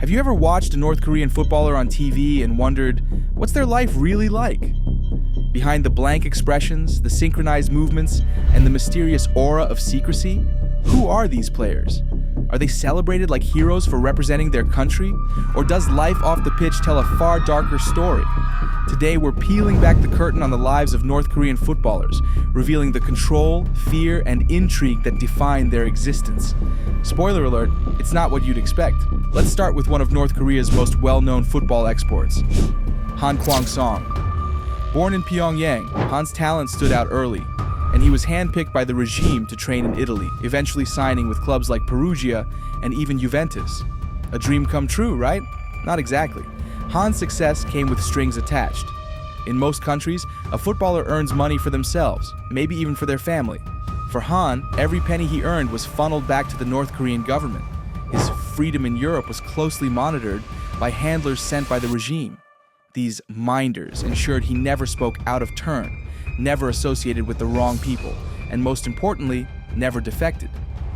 Have you ever watched a North Korean footballer on TV and wondered, what's their life really like? Behind the blank expressions, the synchronized movements, and the mysterious aura of secrecy, who are these players? Are they celebrated like heroes for representing their country? Or does life off the pitch tell a far darker story? Today, we're peeling back the curtain on the lives of North Korean footballers, revealing the control, fear, and intrigue that define their existence. Spoiler alert, it's not what you'd expect. Let's start with one of North Korea's most well-known football exports, Han Kwang-song. Born in Pyongyang, Han's talent stood out early, and he was handpicked by the regime to train in Italy, eventually signing with clubs like Perugia and even Juventus. A dream come true, right? Not exactly. Han's success came with strings attached. In most countries, a footballer earns money for themselves, maybe even for their family. For Han, every penny he earned was funneled back to the North Korean government. His freedom in Europe was closely monitored by handlers sent by the regime. These minders ensured he never spoke out of turn, never associated with the wrong people, and most importantly, never defected.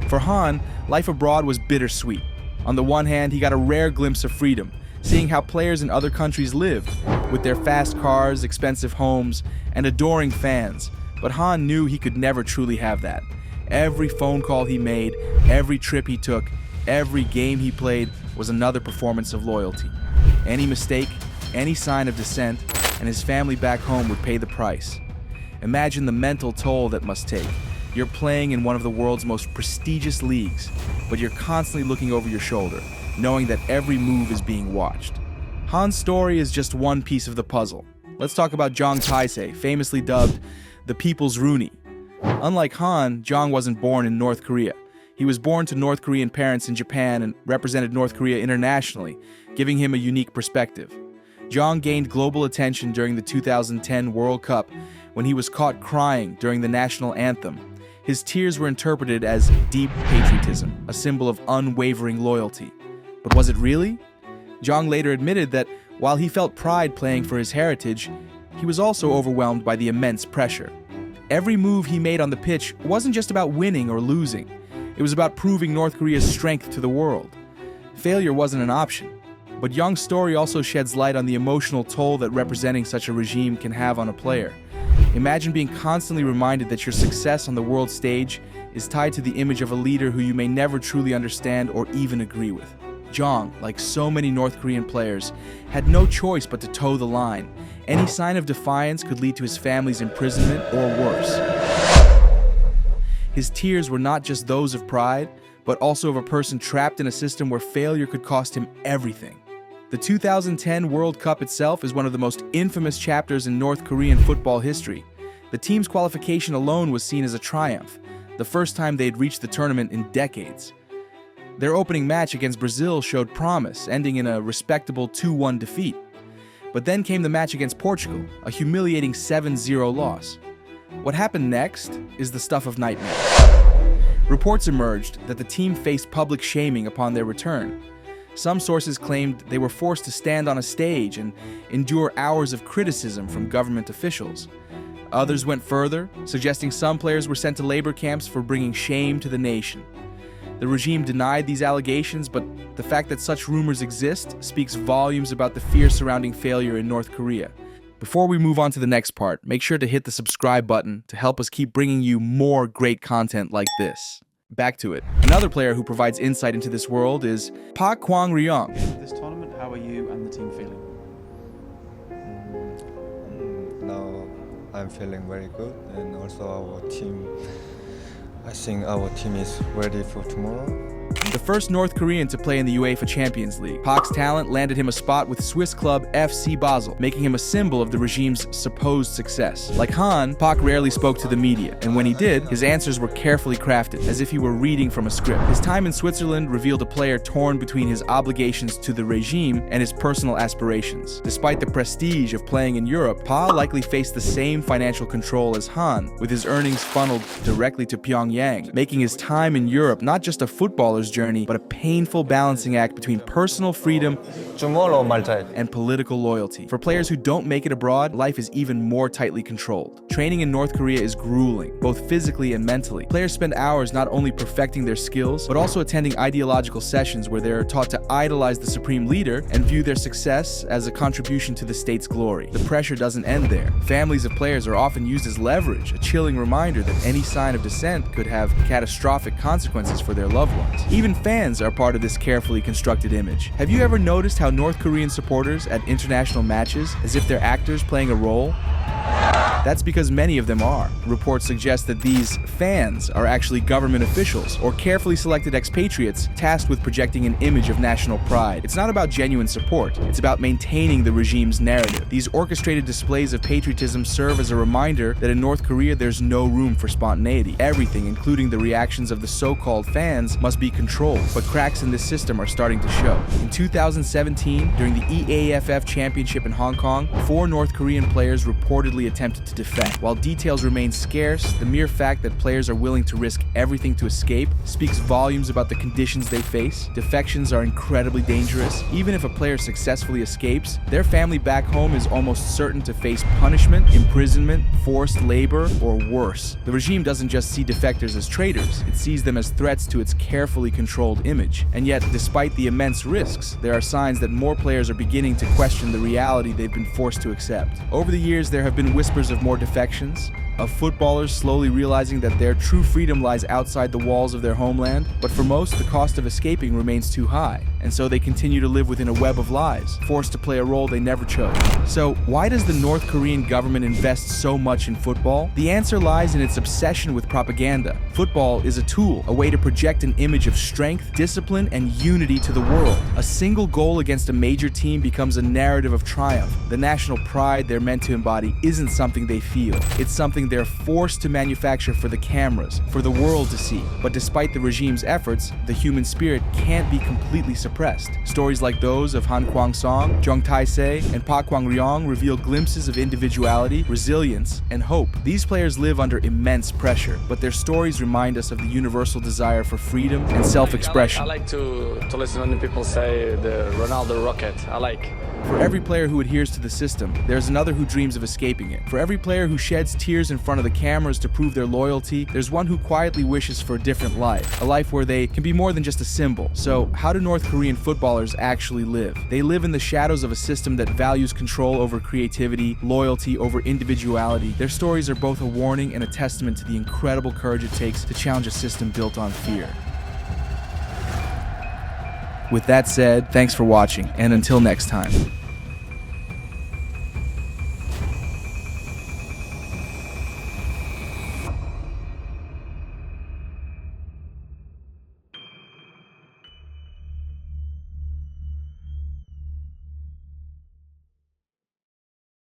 For Han, life abroad was bittersweet. On the one hand, he got a rare glimpse of freedom, seeing how players in other countries lived, with their fast cars, expensive homes, and adoring fans. But Han knew he could never truly have that. Every phone call he made, every trip he took, every game he played was another performance of loyalty. Any mistake, any sign of dissent, and his family back home would pay the price. Imagine the mental toll that must take. You're playing in one of the world's most prestigious leagues, but you're constantly looking over your shoulder, knowing that every move is being watched. Han's story is just one piece of the puzzle. Let's talk about Jong Tae-se, famously dubbed the People's Rooney. Unlike Han, Jong wasn't born in North Korea. He was born to North Korean parents in Japan and represented North Korea internationally, giving him a unique perspective. Jong gained global attention during the 2010 World Cup when he was caught crying during the national anthem. His tears were interpreted as deep patriotism, a symbol of unwavering loyalty. But was it really? Jong later admitted that while he felt pride playing for his heritage, he was also overwhelmed by the immense pressure. Every move he made on the pitch wasn't just about winning or losing. It was about proving North Korea's strength to the world. Failure wasn't an option. But Jong's story also sheds light on the emotional toll that representing such a regime can have on a player. Imagine being constantly reminded that your success on the world stage is tied to the image of a leader who you may never truly understand or even agree with. Jong, like so many North Korean players, had no choice but to toe the line. Any sign of defiance could lead to his family's imprisonment or worse. His tears were not just those of pride, but also of a person trapped in a system where failure could cost him everything. The 2010 World Cup itself is one of the most infamous chapters in North Korean football history. The team's qualification alone was seen as a triumph, the first time they'd reached the tournament in decades. Their opening match against Brazil showed promise, ending in a respectable 2-1 defeat. But then came the match against Portugal, a humiliating 7-0 loss. What happened next is the stuff of nightmares. Reports emerged that the team faced public shaming upon their return. Some sources claimed they were forced to stand on a stage and endure hours of criticism from government officials. Others went further, suggesting some players were sent to labor camps for bringing shame to the nation. The regime denied these allegations, but the fact that such rumors exist speaks volumes about the fear surrounding failure in North Korea. Before we move on to the next part, make sure to hit the subscribe button to help us keep bringing you more great content like this. Back to it. Another player who provides insight into this world is Park Kwang-ryong. This tournament, how are you and the team feeling? Now I'm feeling very good, and also our team, I think our team is ready for tomorrow. The first North Korean to play in the UEFA Champions League, Park's talent landed him a spot with Swiss club FC Basel, making him a symbol of the regime's supposed success. Like Han, Park rarely spoke to the media, and when he did, his answers were carefully crafted, as if he were reading from a script. His time in Switzerland revealed a player torn between his obligations to the regime and his personal aspirations. Despite the prestige of playing in Europe, Pa likely faced the same financial control as Han, with his earnings funneled directly to Pyongyang, making his time in Europe not just a football footballer's journey, but a painful balancing act between personal freedom and political loyalty. For players who don't make it abroad, life is even more tightly controlled. Training in North Korea is grueling, both physically and mentally. Players spend hours not only perfecting their skills, but also attending ideological sessions where they're taught to idolize the supreme leader and view their success as a contribution to the state's glory. The pressure doesn't end there. Families of players are often used as leverage, a chilling reminder that any sign of dissent could have catastrophic consequences for their loved ones. Even fans are part of this carefully constructed image. Have you ever noticed how North Korean supporters at international matches as if they're actors playing a role? That's because many of them are. Reports suggest that these fans are actually government officials or carefully selected expatriates tasked with projecting an image of national pride. It's not about genuine support, it's about maintaining the regime's narrative. These orchestrated displays of patriotism serve as a reminder that in North Korea there's no room for spontaneity. Everything, including the reactions of the so-called fans, must be controlled, but cracks in this system are starting to show. In 2017, during the EAFF Championship in Hong Kong, 4 North Korean players reportedly attempted to defect. While details remain scarce, the mere fact that players are willing to risk everything to escape speaks volumes about the conditions they face. Defections are incredibly dangerous. Even if a player successfully escapes, their family back home is almost certain to face punishment, imprisonment, forced labor, or worse. The regime doesn't just see defectors as traitors, it sees them as threats to its carefully controlled image. And yet, despite the immense risks, there are signs that more players are beginning to question the reality they've been forced to accept. Over the years, there have been whispers of more defections, of footballers slowly realizing that their true freedom lies outside the walls of their homeland, but for most, the cost of escaping remains too high, and so they continue to live within a web of lies, forced to play a role they never chose. So, why does the North Korean government invest so much in football? The answer lies in its obsession with propaganda. Football is a tool, a way to project an image of strength, discipline, and unity to the world. A single goal against a major team becomes a narrative of triumph. The national pride they're meant to embody isn't something they feel. It's something they're forced to manufacture for the cameras, for the world to see. But despite the regime's efforts, the human spirit can't be completely suppressed. Stories like those of Han Kwang-song, Jong Tae-se, and Park Kwang-ryong reveal glimpses of individuality, resilience, and hope. These players live under immense pressure, but their stories remind us of the universal desire for freedom and self-expression. I like to listen when people say the Ronaldo rocket. For every player who adheres to the system, there's another who dreams of escaping it. For every player who sheds tears in front of the cameras to prove their loyalty, there's one who quietly wishes for a different life, a life where they can be more than just a symbol. So, how do North Korean footballers actually live? They live in the shadows of a system that values control over creativity, loyalty over individuality. Their stories are both a warning and a testament to the incredible courage it takes to challenge a system built on fear. With that said, thanks for watching, and until next time.